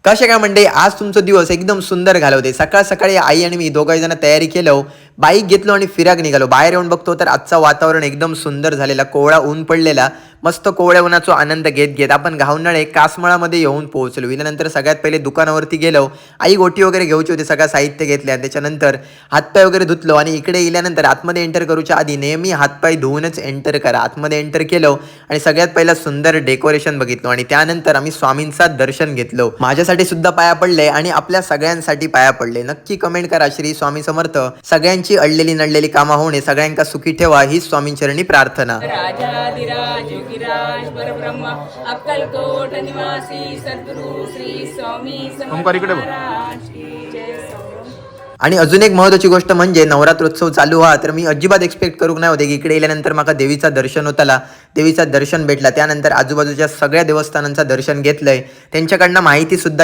कसे काय म्हणते आज तुमचा दिवस एकदम सुंदर घालवते. सकाळ सकाळी आई आणि मी दोघाही जण तयारी केलो, बाईक घेतलो आणि फिराक निघालो. बाहेर येऊन बघतो तर आजचं वातावरण एकदम सुंदर झालेला, कोवळा ऊन पडलेला. मस्त कोवळ्या उन्हाचा आनंद घेत घेत आपण घावनाळे कासमळामध्ये येऊन पोहोचलो. त्यानंतर सगळ्यात पहिले दुकानावरती गेलो. आई गोटी वगैरे घ्यायची होती, सगळं साहित्य घेतले आणि त्याच्यानंतर हातपाय वगैरे धुतलो आणि इकडे गेल्यानंतर आतमध्ये एंटर करूच्या आधी नेहमी हातपाय धुवूनच एंटर करा. आतमध्ये एंटर केलो आणि सगळ्यात पहिला सुंदर डेकोरेशन बघितलो आणि त्यानंतर आम्ही स्वामींचा दर्शन घेतलो. माझ्यासाठी सुद्धा पाया पडले आणि आपल्या सगळ्यांसाठी पाया पडले. नक्की कमेंट करा. श्री स्वामी समर्थ. सगळ्यांची अडलेली नडलेली कामं होणे, सगळ्यांका सुखी ठेवा ही स्वामींचरणी प्रार्थना. राजाधिराज योगीराज परब्रह्म अक्कलकोट निवासी सद्गुरु श्री स्वामी समर्थ महाराज की जय. आणि अजून एक महत्त्वाची गोष्ट म्हणजे नवरात्रोत्सव चालू हा, तर मी अजिबात एक्सपेक्ट करूक नाही होते की इकडे गेल्यानंतर मला देवीचा दर्शन होताला, देवीचा दर्शन भेटला. त्यानंतर आजूबाजूच्या सगळ्या देवस्थानांचं दर्शन घेतलंय, त्यांच्याकडनं माहिती सुद्धा